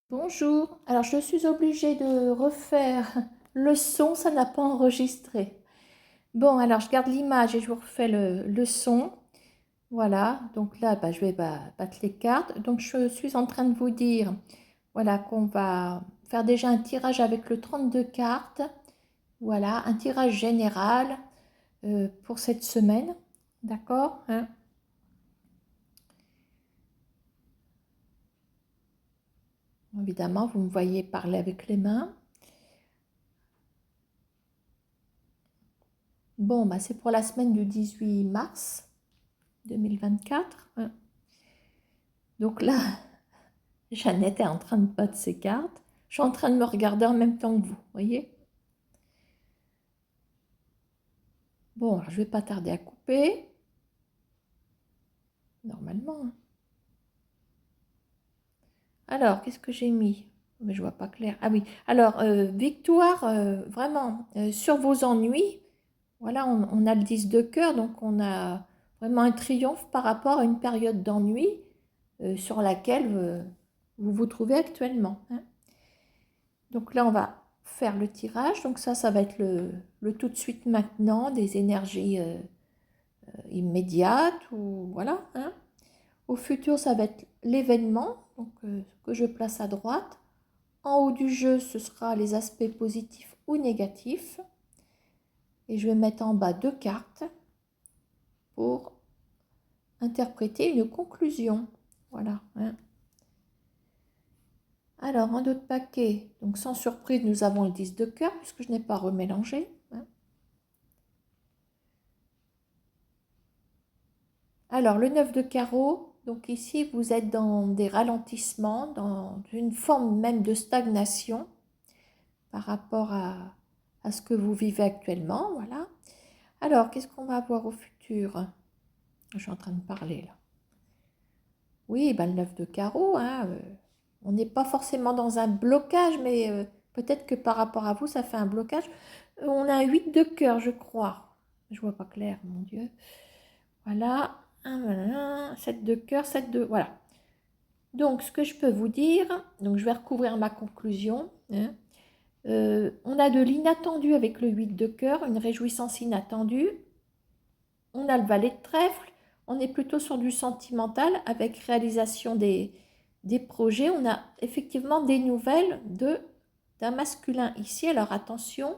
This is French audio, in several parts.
Bonjour, alors je suis obligée de refaire le son, ça n'a pas enregistré. Bon, alors je garde l'image et je vous refais le son. Voilà, donc là, je vais battre les cartes. Donc je suis en train de vous dire, voilà, qu'on va faire déjà un tirage avec le 32 cartes. Voilà, un tirage général pour cette semaine. D'accord, hein? Évidemment, vous me voyez parler avec les mains. Bon, c'est pour la semaine du 18 mars 2024. Hein. Donc là, Jeannette est en train de battre ses cartes. Je suis en train de me regarder en même temps que vous, voyez? Bon, alors, je ne vais pas tarder à couper. Normalement. Hein. Alors, qu'est-ce que j'ai mis? Mais je vois pas clair. Ah oui. Alors, victoire, vraiment, sur vos ennuis. Voilà, on a le 10 de cœur, donc on a vraiment un triomphe par rapport à une période d'ennui sur laquelle vous vous trouvez actuellement. Hein. Donc là, on va faire le tirage. Donc ça va être le tout de suite maintenant, des énergies immédiates ou voilà. Hein. Au futur, ça va être l'événement donc, que je place à droite. En haut du jeu, ce sera les aspects positifs ou négatifs. Et je vais mettre en bas 2 cartes pour interpréter une conclusion. Voilà. Hein. Alors, en d'autres paquets, donc sans surprise, nous avons le 10 de cœur puisque je n'ai pas remélangé. Hein. Alors, le 9 de carreau, donc ici, vous êtes dans des ralentissements, dans une forme même de stagnation par rapport à ce que vous vivez actuellement. Voilà. Alors, qu'est-ce qu'on va avoir au futur? Je suis en train de parler là. Oui, le 9 de carreau, hein, on n'est pas forcément dans un blocage, mais peut-être que par rapport à vous, ça fait un blocage. On a un 8 de cœur, je crois. Je vois pas clair, mon Dieu. Voilà. 7 de cœur, 7 de... Voilà. Donc, ce que je peux vous dire, donc je vais recouvrir ma conclusion. Hein. On a de l'inattendu avec le 8 de cœur, une réjouissance inattendue. On a le valet de trèfle. On est plutôt sur du sentimental avec réalisation des projets. On a effectivement des nouvelles d'un masculin ici. Alors attention,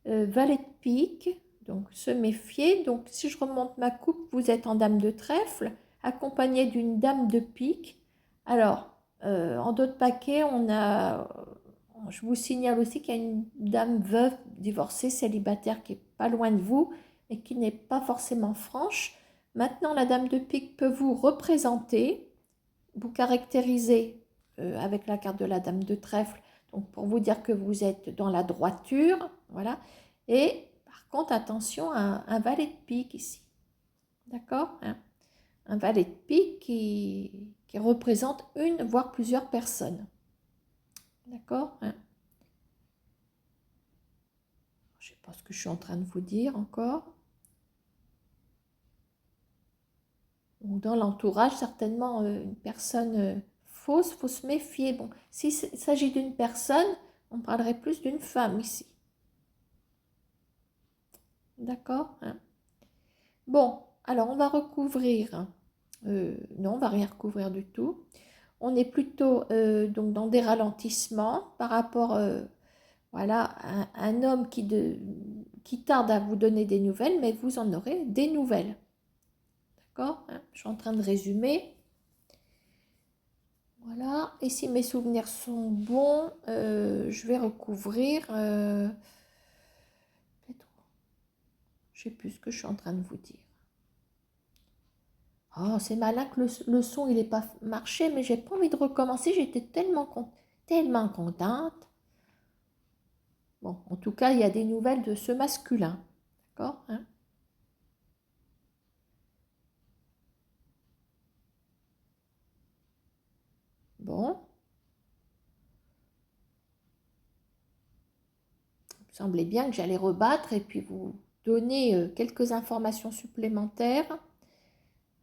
valet de pique, donc se méfier. Donc si je remonte ma coupe, vous êtes en dame de trèfle, accompagné d'une dame de pique. Alors, en d'autres paquets, je vous signale aussi qu'il y a une dame veuve, divorcée, célibataire qui est pas loin de vous et qui n'est pas forcément franche. Maintenant, la dame de pique peut vous représenter, vous caractériser avec la carte de la dame de trèfle, donc pour vous dire que vous êtes dans la droiture, voilà. Et par contre, attention à un valet de pique ici, d'accord, hein. Un valet de pique qui représente une, voire plusieurs personnes, d'accord, hein. Je ne sais pas ce que je suis en train de vous dire encore. Donc, dans l'entourage, certainement une personne fausse, il faut se méfier. Bon, s'il s'agit d'une personne, on parlerait plus d'une femme ici. D'accord, hein. Bon, alors on va recouvrir. Non, on va rien recouvrir du tout. On est plutôt donc dans des ralentissements par rapport voilà, à un homme qui tarde à vous donner des nouvelles, mais vous en aurez des nouvelles. D'accord, hein. Je suis en train de résumer. Voilà, et si mes souvenirs sont bons, je vais recouvrir. Je ne sais plus ce que je suis en train de vous dire. Oh, c'est malin que le son, il n'est pas marché, mais j'ai pas envie de recommencer. J'étais tellement contente. Bon, en tout cas, il y a des nouvelles de ce masculin. D'accord, hein? Bon, il me semblait bien que j'allais rebattre et puis vous donner quelques informations supplémentaires.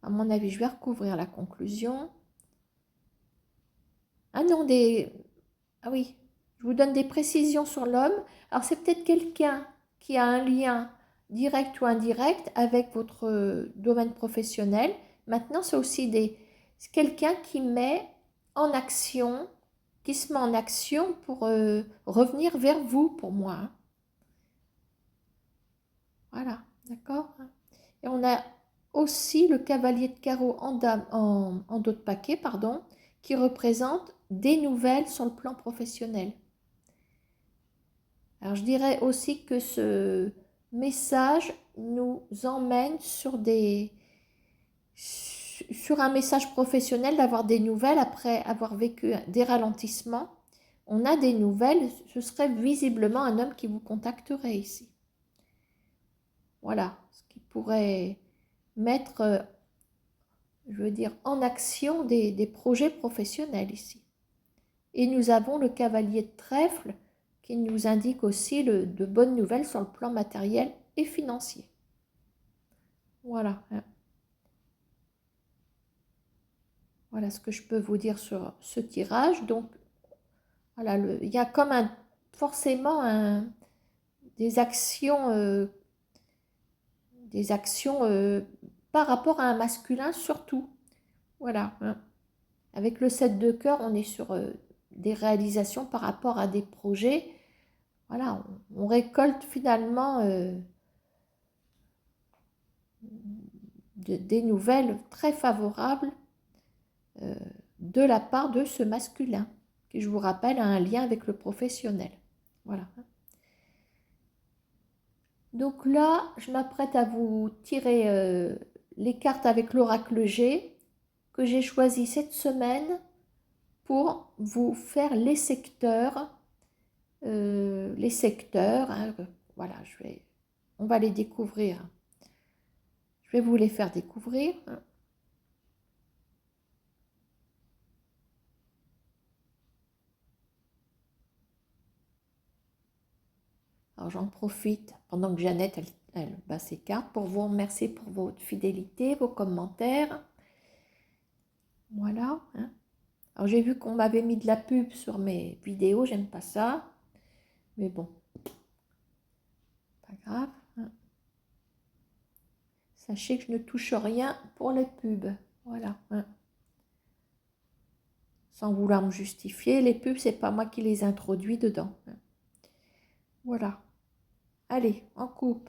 À mon avis, je vais recouvrir la conclusion. Ah non, Ah oui, je vous donne des précisions sur l'homme. Alors c'est peut-être quelqu'un qui a un lien direct ou indirect avec votre domaine professionnel. Maintenant, c'est aussi c'est quelqu'un qui met en action, qui se met en action pour revenir vers vous, pour moi, hein. Voilà, d'accord? Et on a aussi le cavalier de carreau en dame, en dos de paquet, pardon, qui représente des nouvelles sur le plan professionnel. Alors je dirais aussi que ce message nous emmène sur un message professionnel, d'avoir des nouvelles après avoir vécu des ralentissements. On a des nouvelles, ce serait visiblement un homme qui vous contacterait ici. Voilà, ce qui pourrait mettre, je veux dire, en action des projets professionnels ici. Et nous avons le cavalier de trèfle qui nous indique aussi de bonnes nouvelles sur le plan matériel et financier. Voilà. Voilà ce que je peux vous dire sur ce tirage. Donc, voilà, il y a comme forcément des actions, par rapport à un masculin surtout. Voilà. Avec le 7 de cœur, on est sur des réalisations par rapport à des projets. Voilà, on récolte finalement des nouvelles très favorables de la part de ce masculin, qui, je vous rappelle, a un lien avec le professionnel. Voilà. Donc là, je m'apprête à vous tirer les cartes avec l'oracle G que j'ai choisi cette semaine pour vous faire les secteurs. Hein, voilà, on va les découvrir. Je vais vous les faire découvrir. Alors j'en profite pendant que Jeannette elle bat ses cartes pour vous remercier pour votre fidélité, vos commentaires. Voilà. Hein. Alors j'ai vu qu'on m'avait mis de la pub sur mes vidéos, j'aime pas ça. Mais bon, pas grave. Hein. Sachez que je ne touche rien pour les pubs. Voilà. Hein. Sans vouloir me justifier, les pubs, c'est pas moi qui les introduis dedans. Hein. Voilà. Allez, en coupe.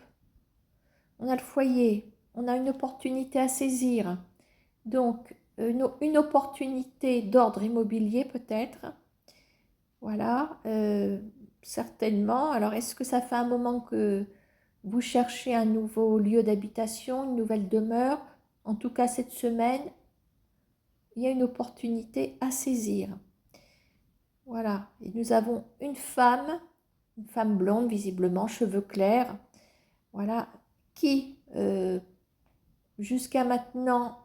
On a le foyer. On a une opportunité à saisir. Donc, une opportunité d'ordre immobilier peut-être. Voilà, certainement. Alors, est-ce que ça fait un moment que vous cherchez un nouveau lieu d'habitation, une nouvelle demeure? En tout cas, cette semaine, il y a une opportunité à saisir. Voilà, et nous avons une femme blonde visiblement, cheveux clairs, voilà, qui jusqu'à maintenant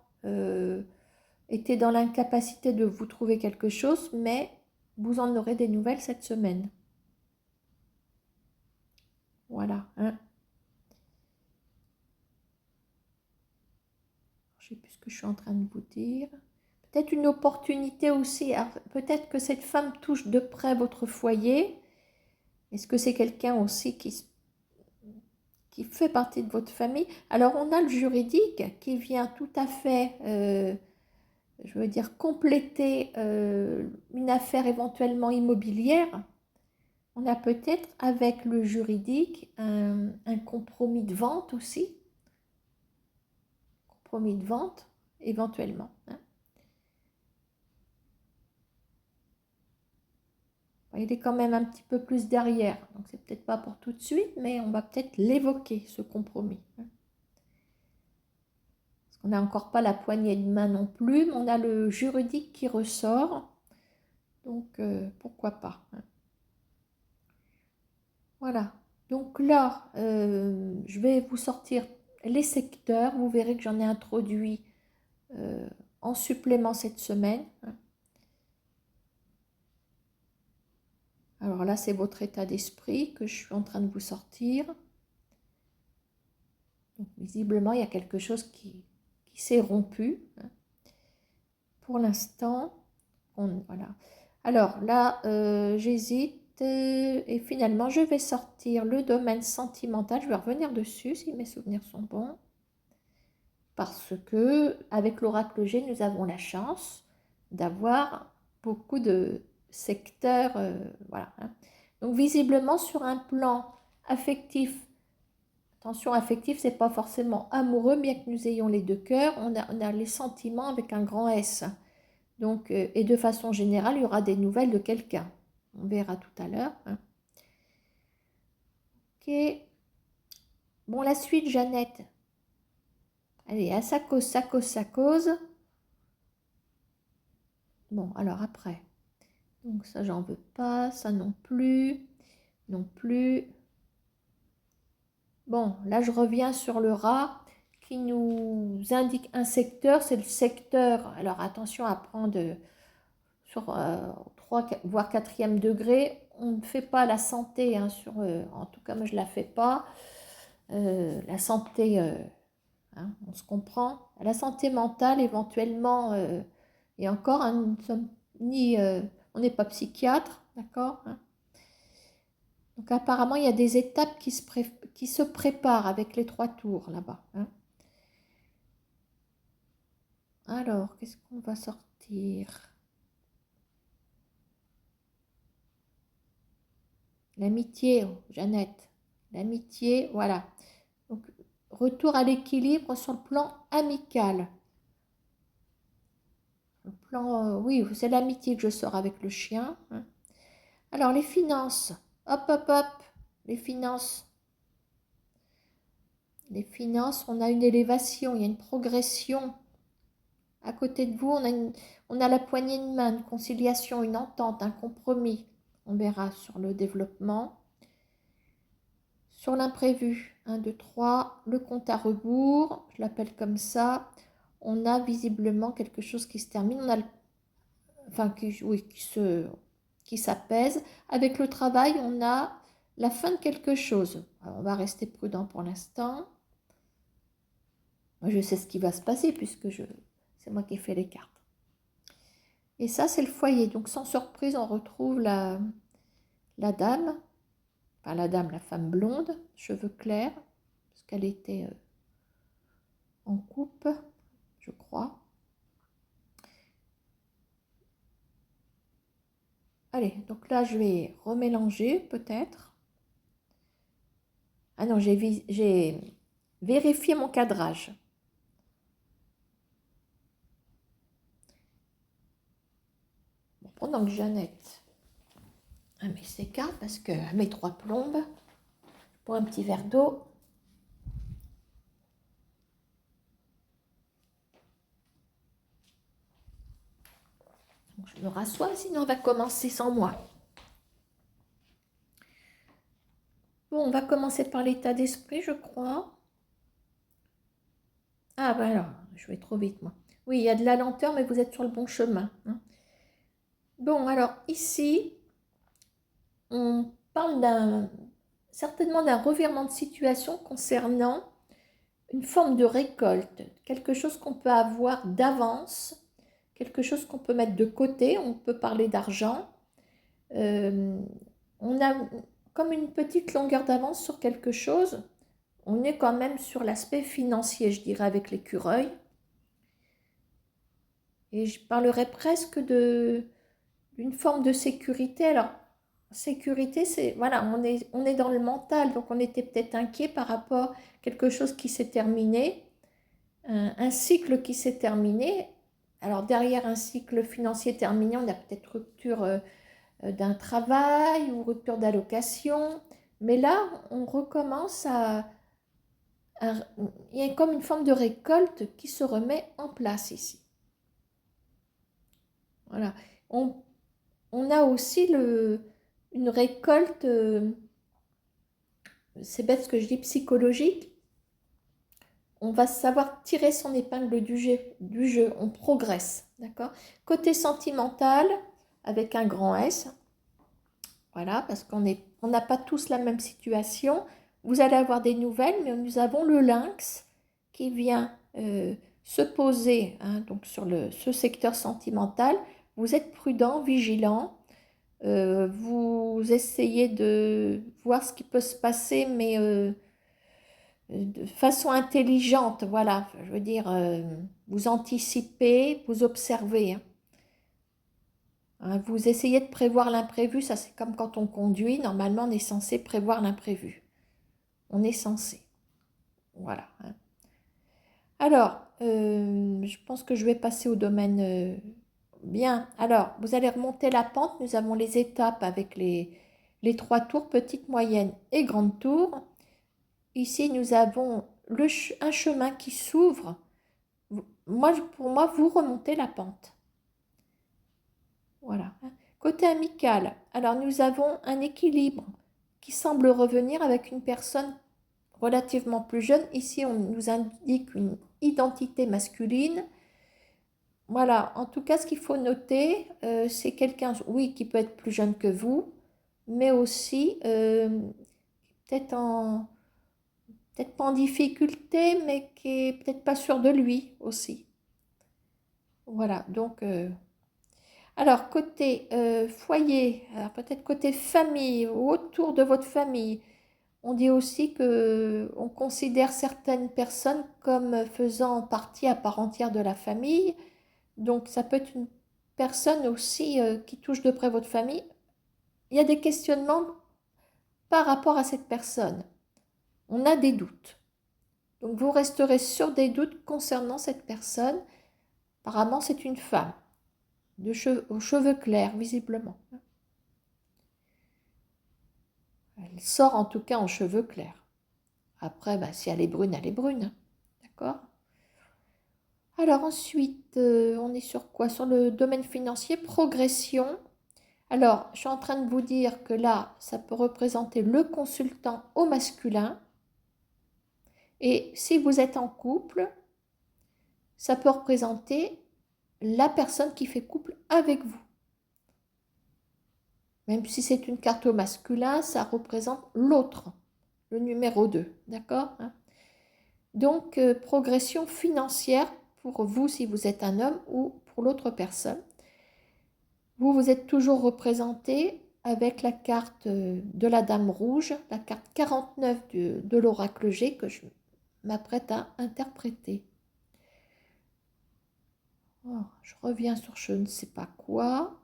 était dans l'incapacité de vous trouver quelque chose, mais vous en aurez des nouvelles cette semaine. Voilà. Hein. Je ne sais plus ce que je suis en train de vous dire. Peut-être une opportunité aussi. Peut-être que cette femme touche de près votre foyer. Est-ce que c'est quelqu'un aussi qui fait partie de votre famille? Alors, on a le juridique qui vient tout à fait, je veux dire, compléter une affaire éventuellement immobilière. On a peut-être avec le juridique un compromis de vente aussi. Compromis de vente, éventuellement. Hein. Il est quand même un petit peu plus derrière. Donc, c'est peut-être pas pour tout de suite, mais on va peut-être l'évoquer, ce compromis. Hein. Parce qu'on n'a encore pas la poignée de main non plus, mais on a le juridique qui ressort. Donc, pourquoi pas. Hein. Voilà. Donc là, je vais vous sortir les secteurs. Vous verrez que j'en ai introduit en supplément cette semaine. Hein. Alors là, c'est votre état d'esprit que je suis en train de vous sortir. Donc, visiblement, il y a quelque chose qui s'est rompu. Hein. Pour l'instant, voilà. Alors là, j'hésite et finalement, je vais sortir le domaine sentimental. Je vais revenir dessus si mes souvenirs sont bons. Parce que avec l'oracle G, nous avons la chance d'avoir beaucoup de secteurs. Voilà, hein. Donc visiblement, sur un plan affectif, attention, affectif, c'est pas forcément amoureux, bien que nous ayons les deux cœurs, on a les sentiments avec un grand S. Donc, et de façon générale, il y aura des nouvelles de quelqu'un. On verra tout à l'heure, hein. Ok. Bon, la suite, Jeannette. Allez, à sa cause, sa cause, sa cause. Bon, alors après. Donc ça, j'en veux pas. Ça non plus. Non plus. Bon, là, je reviens sur le rat qui nous indique un secteur. C'est le secteur. Alors, attention à prendre sur 3, voire 4e degré. On ne fait pas la santé, hein, en tout cas, moi, je ne la fais pas. La santé, hein, on se comprend. La santé mentale, éventuellement, et encore, hein, nous ne sommes ni, on n'est pas psychiatre, d'accord, hein. Donc apparemment, il y a des étapes qui se préparent avec les 3 tours là-bas, hein. Alors, qu'est-ce qu'on va sortir? L'amitié, oh, Jeannette. L'amitié, voilà. Donc, retour à l'équilibre sur le plan amical. Le plan, oui, c'est l'amitié que je sors avec le chien, hein. Alors, les finances. Hop, hop, hop. Les finances. Les finances, on a une élévation, il y a une progression. À côté de vous, on a la poignée de main, une conciliation, une entente, un compromis. On verra sur le développement. Sur l'imprévu, 1, 2, 3, le compte à rebours, je l'appelle comme ça. On a visiblement quelque chose qui se termine. On a enfin, oui, qui s'apaise. Avec le travail, on a la fin de quelque chose. Alors, on va rester prudent pour l'instant. Moi, je sais ce qui va se passer puisque c'est moi qui ai fait les cartes. Et ça, c'est le foyer. Donc, sans surprise, on retrouve la dame. Enfin, la dame, la femme blonde, cheveux clairs, parce qu'elle était en coupe, je crois. Allez, donc là, je vais remélanger peut-être. Ah non, j'ai vérifié mon cadrage. Bon, pendant que Jeannette met ses cartes, parce qu'elle met 3 plombes, pour un petit verre d'eau. Je me rassois, sinon on va commencer sans moi. Bon, on va commencer par l'état d'esprit, je crois. Ah, ben alors, je vais trop vite, moi. Oui, il y a de la lenteur, mais vous êtes sur le bon chemin, hein. Bon, alors ici, on parle certainement d'un revirement de situation concernant une forme de récolte, quelque chose qu'on peut avoir d'avance, quelque chose qu'on peut mettre de côté, on peut parler d'argent. On a comme une petite longueur d'avance sur quelque chose. On est quand même sur l'aspect financier, je dirais, avec l'écureuil. Et je parlerais presque d'une forme de sécurité. Alors, sécurité, c'est, voilà, on est dans le mental, donc on était peut-être inquiet par rapport à quelque chose qui s'est terminé, un cycle qui s'est terminé. Alors, derrière un cycle financier terminé, on a peut-être rupture d'un travail ou rupture d'allocation. Mais là, on recommence il y a comme une forme de récolte qui se remet en place ici. Voilà. On a aussi une récolte, c'est bête ce que je dis, psychologique. On va savoir tirer son épingle du jeu, on progresse, d'accord. Côté sentimental, avec un grand S, voilà, parce on n'a pas tous la même situation. Vous allez avoir des nouvelles, mais nous avons le lynx qui vient se poser, hein, donc sur ce secteur sentimental. Vous êtes prudent, vigilant. Vous essayez de voir ce qui peut se passer, mais de façon intelligente, voilà. Je veux dire, vous anticipez, vous observez, hein. Hein, vous essayez de prévoir l'imprévu, ça c'est comme quand on conduit, normalement on est censé prévoir l'imprévu. On est censé, voilà, hein. Alors, je pense que je vais passer au domaine bien. Alors, vous allez remonter la pente, nous avons les étapes avec les trois tours, petite, moyenne et grande tour. Ici, nous avons un chemin qui s'ouvre. Pour moi, vous remontez la pente. Voilà. Côté amical, alors nous avons un équilibre qui semble revenir avec une personne relativement plus jeune. Ici, on nous indique une identité masculine. Voilà, en tout cas, ce qu'il faut noter, c'est quelqu'un, oui, qui peut être plus jeune que vous, mais aussi peut-être en, peut-être pas en difficulté, mais qui est peut-être pas sûr de lui aussi. Voilà, donc, alors côté foyer, alors peut-être côté famille, ou autour de votre famille, on dit aussi que on considère certaines personnes comme faisant partie à part entière de la famille. Donc ça peut être une personne aussi qui touche de près votre famille. Il y a des questionnements par rapport à cette personne. On a des doutes. Donc vous resterez sur des doutes concernant cette personne. Apparemment, c'est une femme aux cheveux clairs, visiblement. Elle sort en tout cas en cheveux clairs. Après, bah, si elle est brune, elle est brune. D'accord? Alors ensuite, on est sur quoi? Sur le domaine financier, progression. Alors, je suis en train de vous dire que là, ça peut représenter le consultant au masculin. Et si vous êtes en couple, ça peut représenter la personne qui fait couple avec vous. Même si c'est une carte au masculin, ça représente l'autre, le numéro 2. D'accord, hein? Donc, progression financière pour vous si vous êtes un homme ou pour l'autre personne. Vous êtes toujours représenté avec la carte de la Dame Rouge, la carte 49 de l'oracle G que je m'apprête à interpréter. Oh, je reviens sur je ne sais pas quoi.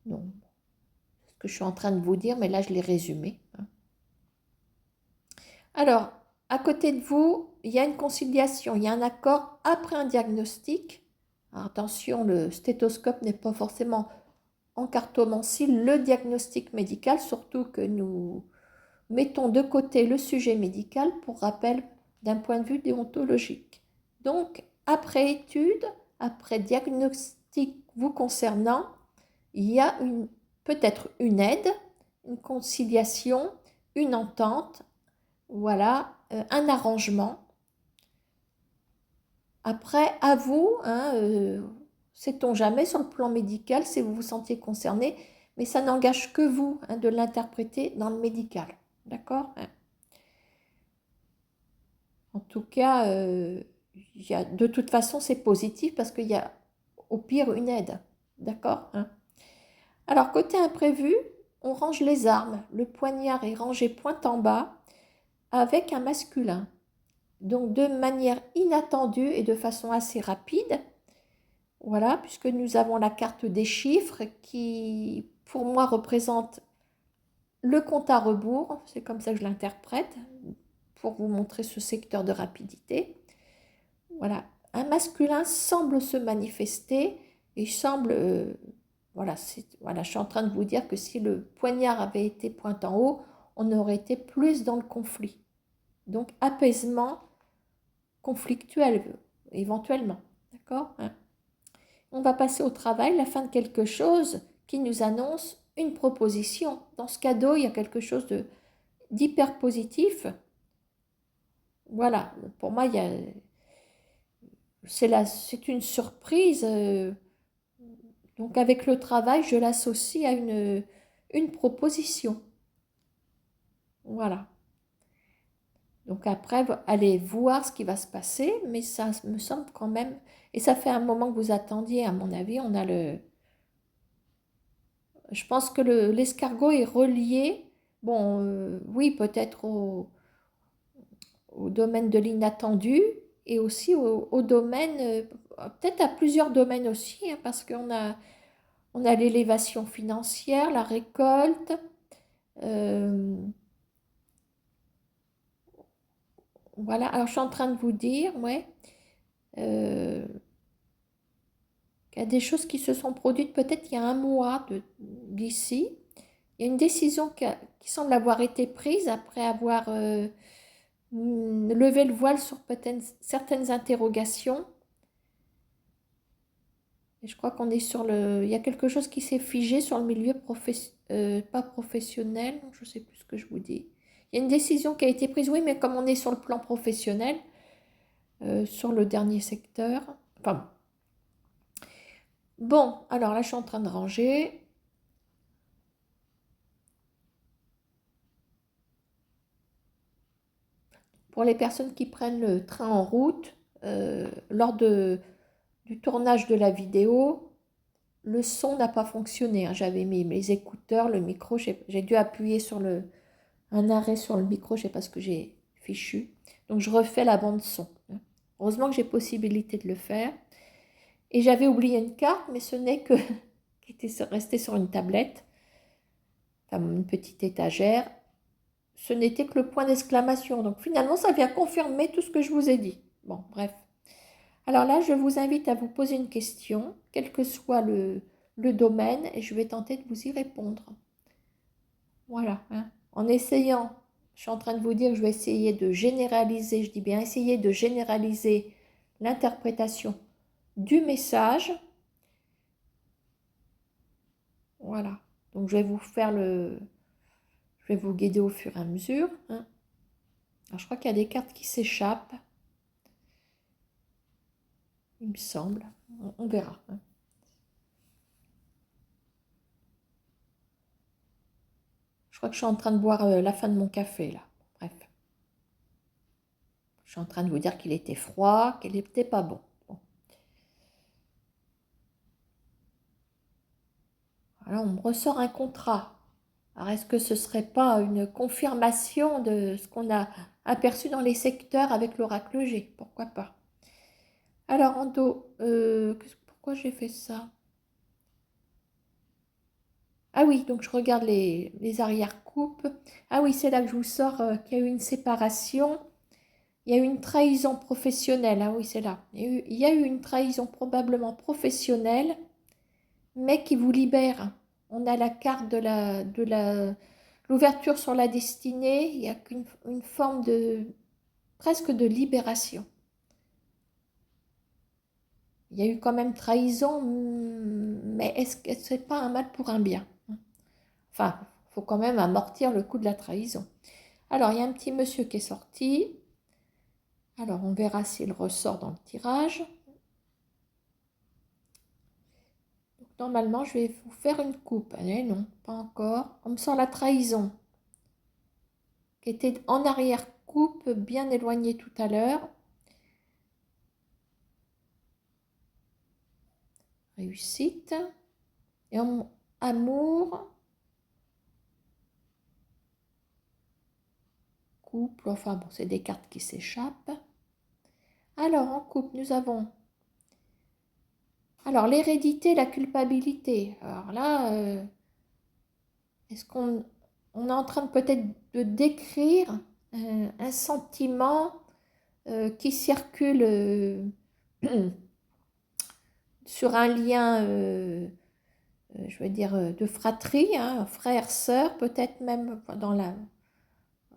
Non, c'est ce que je suis en train de vous dire, mais là je l'ai résumé, hein. Alors, à côté de vous, il y a une conciliation, il y a un accord après un diagnostic. Alors, attention, le stéthoscope n'est pas forcément en cartomancie le diagnostic médical, surtout que nous mettons de côté le sujet médical pour rappel d'un point de vue déontologique. Donc, après étude, après diagnostic vous concernant, il y a peut-être une aide, une conciliation, une entente, voilà, un arrangement. Après, à vous, hein, sait-on jamais sur le plan médical si vous vous sentiez concerné, mais ça n'engage que vous, hein, de l'interpréter dans le médical. D'accord, hein. En tout cas, de toute façon, c'est positif parce qu'il y a au pire une aide. D'accord, hein. Alors, côté imprévu, on range les armes. Le poignard est rangé pointe en bas avec un masculin. Donc, de manière inattendue et de façon assez rapide. Voilà, puisque nous avons la carte des chiffres qui, pour moi, représente le compte à rebours. C'est comme ça que je l'interprète, pour vous montrer ce secteur de rapidité. Voilà, un masculin semble se manifester et semble, voilà, voilà, je suis en train de vous dire que si le poignard avait été pointe en haut, on aurait été plus dans le conflit. Donc apaisement conflictuel éventuellement, d'accord, hein. On va passer au travail, la fin de quelque chose qui nous annonce une proposition. Dans ce cadeau, il y a quelque chose d'hyper positif. Voilà, pour moi, c'est une surprise. Donc avec le travail, je l'associe à une proposition. Voilà. Donc après, allez voir ce qui va se passer, mais ça me semble quand même, et ça fait un moment que vous attendiez, à mon avis, on a Je pense que l'escargot est relié, bon, oui, peut-être au domaine de l'inattendu et aussi au domaine, peut-être à plusieurs domaines aussi, hein, parce on a l'élévation financière, la récolte. euh, voilà, alors je suis en train de vous dire, ouais, euh, qu'il y a des choses qui se sont produites peut-être il y a un mois d'ici. Il y a une décision qui semble avoir été prise après avoir levé le voile sur peut-être certaines interrogations. Et je crois qu'on est sur le... Il y a quelque chose qui s'est figé sur le milieu pas professionnel, je ne sais plus ce que je vous dis. Il y a une décision qui a été prise, oui, mais comme on est sur le plan professionnel, sur le dernier secteur. Enfin, bon, alors là, je suis en train de ranger. Pour les personnes qui prennent le train en route, lors du tournage de la vidéo, le son n'a pas fonctionné, hein. J'avais mis mes écouteurs, le micro, j'ai dû appuyer sur un arrêt sur le micro, je ne sais pas ce que j'ai fichu. Donc je refais la bande son, hein. Heureusement que j'ai possibilité de le faire. Et j'avais oublié une carte, mais ce n'est que qui était restée sur une tablette, enfin une petite étagère. Ce n'était que le point d'exclamation. Donc finalement, ça vient confirmer tout ce que je vous ai dit. Bon, bref. Alors là, je vous invite à vous poser une question, quel que soit le domaine, et je vais tenter de vous y répondre. Voilà, hein. En essayant, je suis en train de vous dire que je vais essayer de généraliser, je dis bien essayer de généraliser l'interprétation du message. Voilà. Donc je vais vous faire je vais vous guider au fur et à mesure, hein. Alors je crois qu'il y a des cartes qui s'échappent, il me semble. On verra, hein. Je crois que je suis en train de boire la fin de mon café là. Bref. Je suis en train de vous dire qu'il était froid, qu'il n'était pas bon. Bon. Alors on me ressort un contrat. Alors est-ce que ce ne serait pas une confirmation de ce qu'on a aperçu dans les secteurs avec l'oracle G? Pourquoi pas? Alors en dos, pourquoi j'ai fait ça? Ah oui, donc je regarde les arrière-coupes. Ah oui, c'est là que je vous sors qu'il y a eu une séparation. Il y a eu une trahison professionnelle. Ah oui, c'est là. Il y a eu une trahison probablement professionnelle, mais qui vous libère. On a la carte l'ouverture sur la destinée. Il y a une forme presque de libération. Il y a eu quand même trahison, mais est-ce que c'est pas un mal pour un bien? Enfin, il faut quand même amortir le coup de la trahison. Alors, il y a un petit monsieur qui est sorti. Alors, on verra s'il ressort dans le tirage. Donc, normalement, je vais vous faire une coupe. Allez, non, pas encore. On me sort la trahison, qui était en arrière-coupe, bien éloignée tout à l'heure. Réussite. Et en amour, couple, enfin bon, c'est des cartes qui s'échappent. Alors, en couple, nous avons l'hérédité, la culpabilité. Alors là, est-ce on est en train peut-être de décrire un sentiment qui circule sur un lien, je veux dire, de fratrie, hein, frère, sœur, peut-être même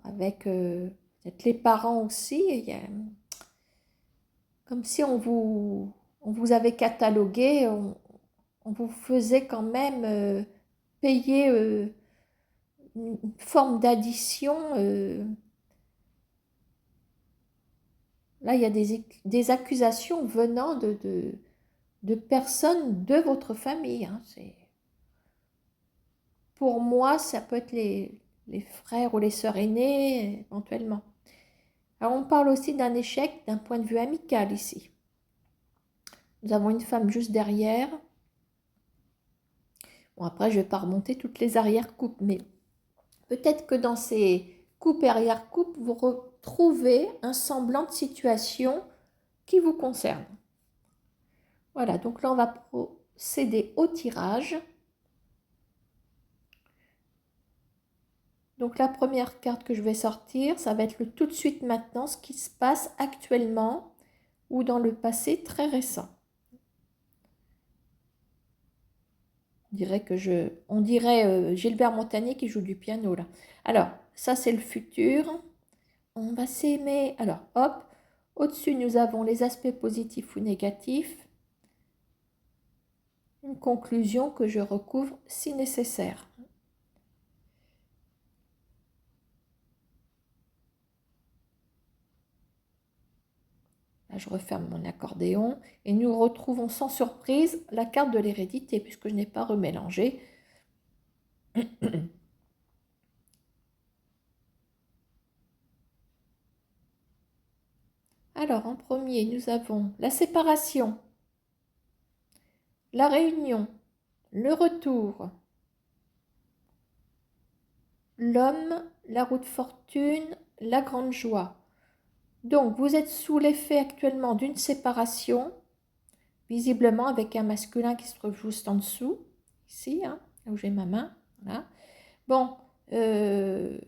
avec peut-être les parents aussi. Il y a, comme si on vous avait catalogué, on vous faisait quand même payer une forme d'addition. Là, il y a des accusations venant de personnes de votre famille, hein. Pour moi, ça peut être les frères ou les sœurs aînées, éventuellement. Alors, on parle aussi d'un échec d'un point de vue amical ici. Nous avons une femme juste derrière. Bon, après, je ne vais pas remonter toutes les arrière-coupes, mais peut-être que dans ces coupes et arrière-coupes, vous retrouvez un semblant de situation qui vous concerne. Voilà, donc là, on va procéder au tirage. Donc la première carte que je vais sortir, ça va être le tout de suite maintenant, ce qui se passe actuellement ou dans le passé très récent. On dirait Gilbert Montagné qui joue du piano là. Alors, ça c'est le futur. On va s'aimer. Alors, hop, au-dessus nous avons les aspects positifs ou négatifs. Une conclusion que je recouvre si nécessaire. Là, je referme mon accordéon et nous retrouvons sans surprise la carte de l'hérédité puisque je n'ai pas remélangé. Alors, en premier, nous avons la séparation, la réunion, le retour, l'homme, la roue de fortune, la grande joie. Donc, vous êtes sous l'effet actuellement d'une séparation, visiblement avec un masculin qui se trouve juste en dessous, ici, hein, là où j'ai ma main. Voilà. Bon, de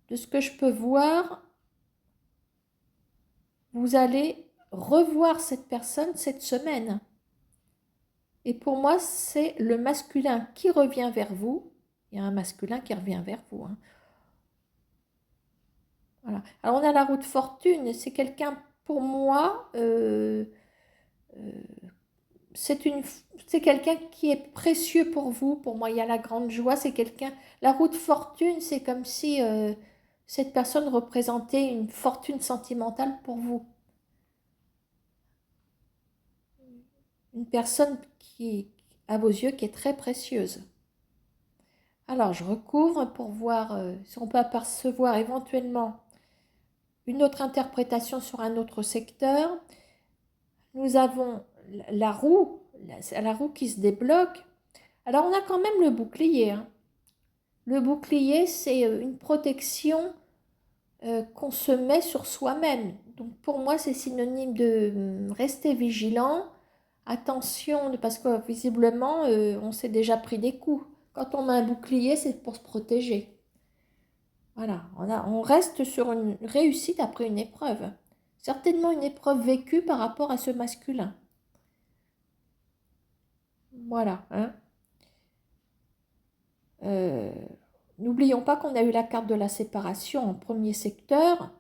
ce que je peux voir, vous allez revoir cette personne cette semaine. Et pour moi, c'est le masculin qui revient vers vous. Il y a un masculin qui revient vers vous. Hein. Voilà. Alors, on a la roue de fortune. C'est quelqu'un, pour moi, c'est quelqu'un qui est précieux pour vous. Pour moi, il y a la grande joie. C'est quelqu'un. La roue de fortune, c'est comme si cette personne représentait une fortune sentimentale pour vous. Une personne qui, à vos yeux, qui est très précieuse. Alors, je recouvre pour voir si on peut apercevoir éventuellement une autre interprétation sur un autre secteur. Nous avons la roue qui se débloque. Alors, on a quand même le bouclier. Hein. Le bouclier, c'est une protection qu'on se met sur soi-même. Donc, pour moi, c'est synonyme de rester vigilant. Attention, parce que visiblement, on s'est déjà pris des coups. Quand on a un bouclier, c'est pour se protéger. Voilà, on reste sur une réussite après une épreuve. Certainement une épreuve vécue par rapport à ce masculin. Voilà. Hein. N'oublions pas qu'on a eu la carte de la séparation en premier secteur.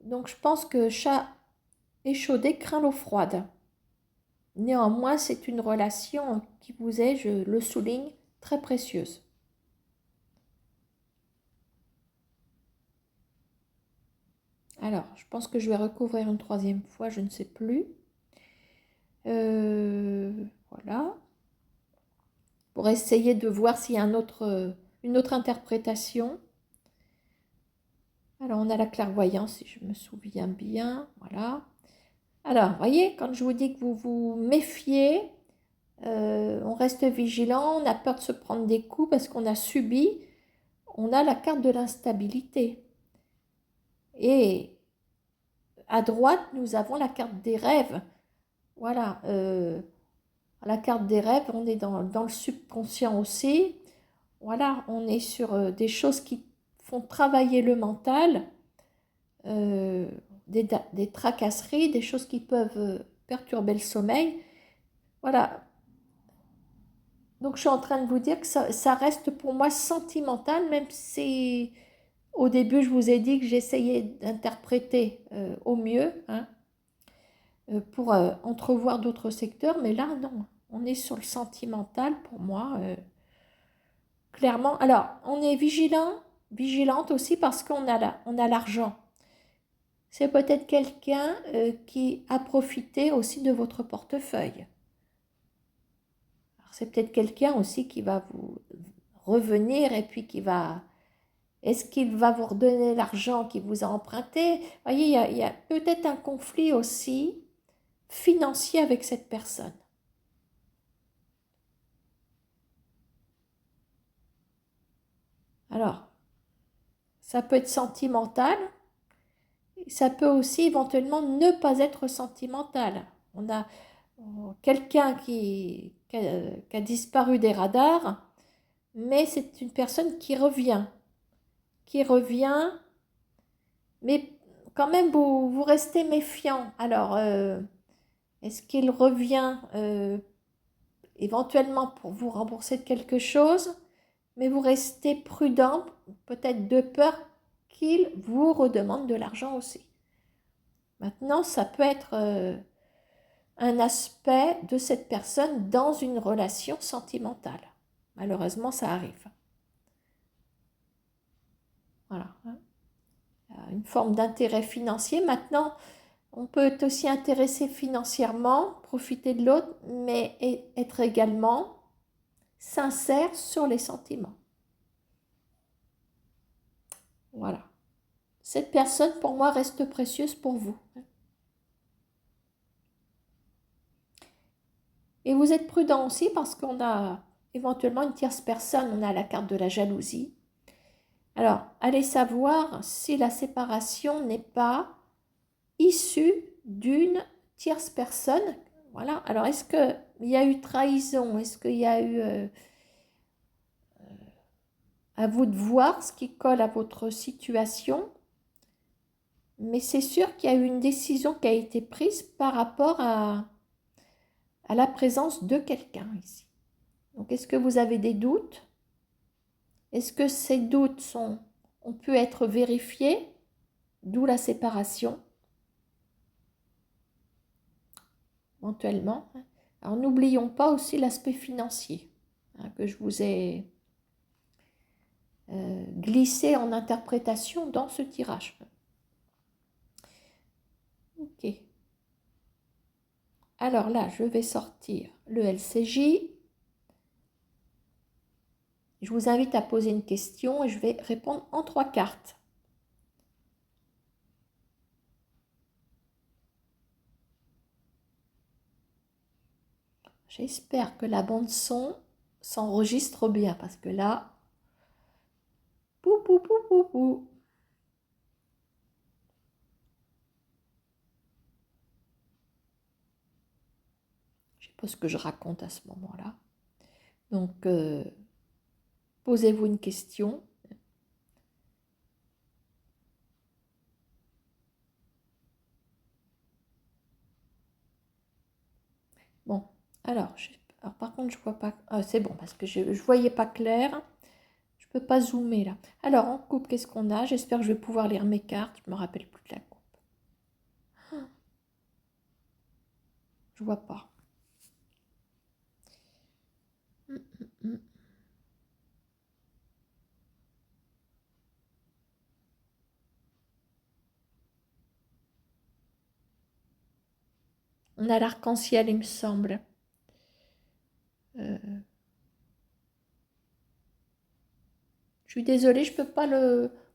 Donc je pense que chat échaudé craint l'eau froide. Néanmoins, c'est une relation qui vous est, je le souligne, très précieuse. Alors, je pense que je vais recouvrir une troisième fois, je ne sais plus. Voilà. Pour essayer de voir s'il y a une autre interprétation. Alors, on a la clairvoyance, si je me souviens bien. Voilà. Alors, vous voyez, quand je vous dis que vous vous méfiez, on reste vigilant, on a peur de se prendre des coups parce qu'on a subi, on a la carte de l'instabilité. Et à droite, nous avons la carte des rêves. Voilà. La carte des rêves, on est dans le subconscient aussi. Voilà, on est sur des choses qui font travailler le mental, des tracasseries, des choses qui peuvent perturber le sommeil. Voilà. Donc, je suis en train de vous dire que ça reste pour moi sentimental, même si au début, je vous ai dit que j'essayais d'interpréter au mieux hein, pour entrevoir d'autres secteurs. Mais là, non, on est sur le sentimental pour moi. Clairement. Alors, on est vigilante aussi parce qu'on a l'argent. C'est peut-être quelqu'un qui a profité aussi de votre portefeuille. C'est peut-être quelqu'un aussi qui va vous revenir et puis qui va... Est-ce qu'il va vous redonner l'argent qu'il vous a emprunté? Vous voyez, il y a peut-être un conflit aussi financier avec cette personne. Alors, ça peut être sentimental, ça peut aussi éventuellement ne pas être sentimental. On a quelqu'un qui a disparu des radars, mais c'est une personne qui revient, mais quand même vous restez méfiant. Alors, est-ce qu'il revient éventuellement pour vous rembourser de quelque chose, mais vous restez prudent, peut-être de peur qu'il vous redemande de l'argent aussi. Maintenant, ça peut être un aspect de cette personne dans une relation sentimentale. Malheureusement, ça arrive. Voilà. Une forme d'intérêt financier. Maintenant, on peut être aussi intéressé financièrement, profiter de l'autre, mais être également sincère sur les sentiments. Voilà. Cette personne, pour moi, reste précieuse pour vous. Et vous êtes prudent aussi parce qu'on a éventuellement une tierce personne, on a la carte de la jalousie. Alors, allez savoir si la séparation n'est pas issue d'une tierce personne. Voilà. Alors, est-ce qu'il y a eu trahison? Est-ce qu'il y a eu... à vous de voir ce qui colle à votre situation. Mais c'est sûr qu'il y a eu une décision qui a été prise par rapport à la présence de quelqu'un ici. Donc, est-ce que vous avez des doutes? Est-ce que ces doutes ont pu être vérifiés? D'où la séparation, éventuellement. Alors, n'oublions pas aussi l'aspect financier que je vous ai glissé en interprétation dans ce tirage. Ok. Alors là, je vais sortir le LCJ. Je vous invite à poser une question et je vais répondre en 3 cartes. J'espère que la bande son s'enregistre bien parce que là, pou pou pou pou pou. Je ne sais pas ce que je raconte à ce moment-là. Donc, posez-vous une question. Bon, alors par contre, je vois pas... Ah, c'est bon, parce que je ne voyais pas clair. Je ne peux pas zoomer là. Alors, en coupe, qu'est-ce qu'on a? J'espère que je vais pouvoir lire mes cartes. Je ne me rappelle plus de la coupe. Je ne vois pas. On a l'arc-en-ciel, il me semble. Je suis désolée, je ne peux pas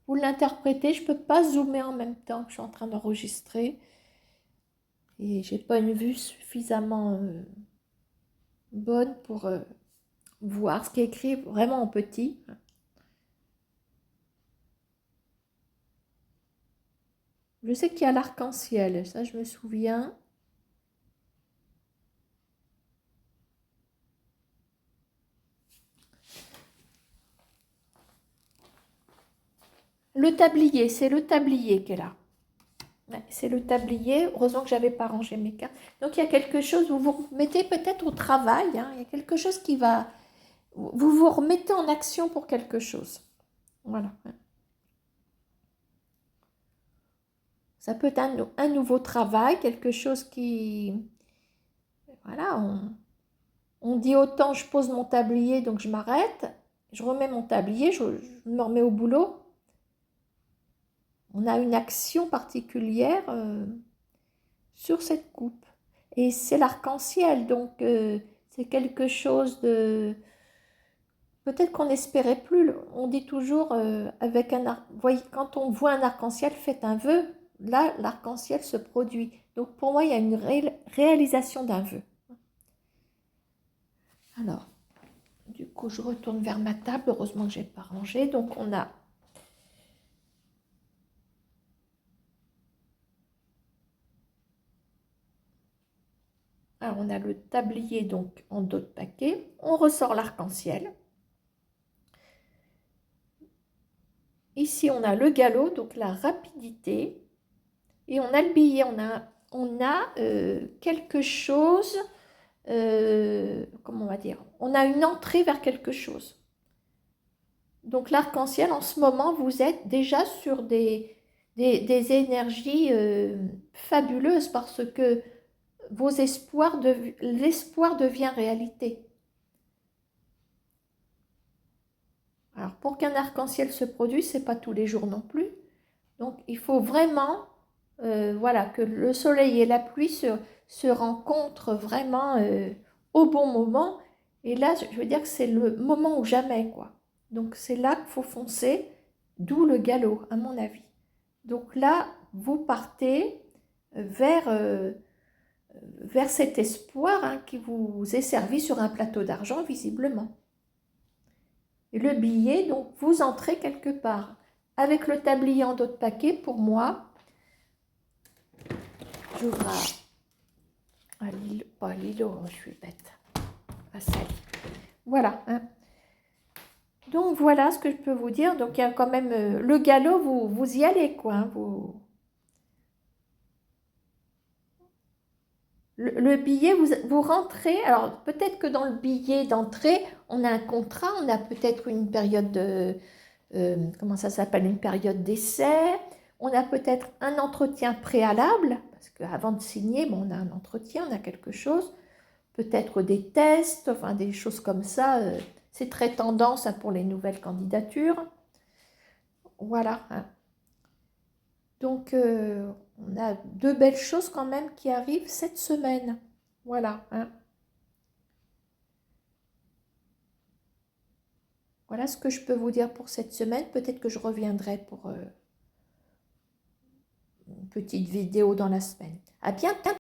vous l'interpréter. Je ne peux pas zoomer en même temps que je suis en train d'enregistrer. Et je n'ai pas une vue suffisamment bonne pour voir ce qui est écrit vraiment en petit. Je sais qu'il y a l'arc-en-ciel, ça je me souviens. Le tablier, c'est le tablier qui est là. Ouais, c'est le tablier. Heureusement que je n'avais pas rangé mes cartes. Donc il y a quelque chose, vous vous mettez peut-être au travail. Il y a quelque chose qui va... Vous vous remettez en action pour quelque chose. Voilà. Ça peut être un nouveau travail, quelque chose qui... Voilà, on dit autant je pose mon tablier, donc je m'arrête. Je remets mon tablier, je me remets au boulot. On a une action particulière sur cette coupe. Et c'est l'arc-en-ciel, donc c'est quelque chose de... Peut-être qu'on n'espérait plus. On dit toujours avec un arc... Voyez, quand on voit un arc-en-ciel, faites un vœu. Là, l'arc-en-ciel se produit. Donc pour moi, il y a une réalisation d'un vœu. Alors, du coup, je retourne vers ma table. Heureusement que je n'ai pas rangé. Donc, on a le tablier donc en dos de paquet. On ressort l'arc-en-ciel. Ici, on a le galop, donc la rapidité. Et on a le billet. On a quelque chose, comment on va dire? On a une entrée vers quelque chose. Donc l'arc-en-ciel, en ce moment, vous êtes déjà sur des énergies fabuleuses parce que l'espoir devient réalité. Alors pour qu'un arc-en-ciel se produise, ce n'est pas tous les jours non plus. Donc il faut vraiment voilà, que le soleil et la pluie se rencontrent vraiment au bon moment. Et là, je veux dire que c'est le moment ou jamais, quoi. Donc c'est là qu'il faut foncer, d'où le galop, à mon avis. Donc là, vous partez vers cet espoir hein, qui vous est servi sur un plateau d'argent, visiblement. Et le billet, donc, vous entrez quelque part. Avec le tablier en dos de paquet, pour moi, j'ouvre à Lilo, pas Lilo, je suis bête, à Sally. Voilà. Hein. Donc, voilà ce que je peux vous dire. Donc, il y a quand même le galop, vous y allez, quoi. Hein, le billet, vous rentrez. Alors, peut-être que dans le billet d'entrée, on a un contrat, on a peut-être une période de... comment ça s'appelle? Une période d'essai. On a peut-être un entretien préalable, parce qu'avant de signer, bon, on a un entretien, on a quelque chose. Peut-être des tests, enfin des choses comme ça. C'est très tendance hein, pour les nouvelles candidatures. Voilà. Hein. Donc, on a deux belles choses quand même qui arrivent cette semaine. Voilà. Hein. Voilà ce que je peux vous dire pour cette semaine. Peut-être que je reviendrai pour une petite vidéo dans la semaine. À bientôt.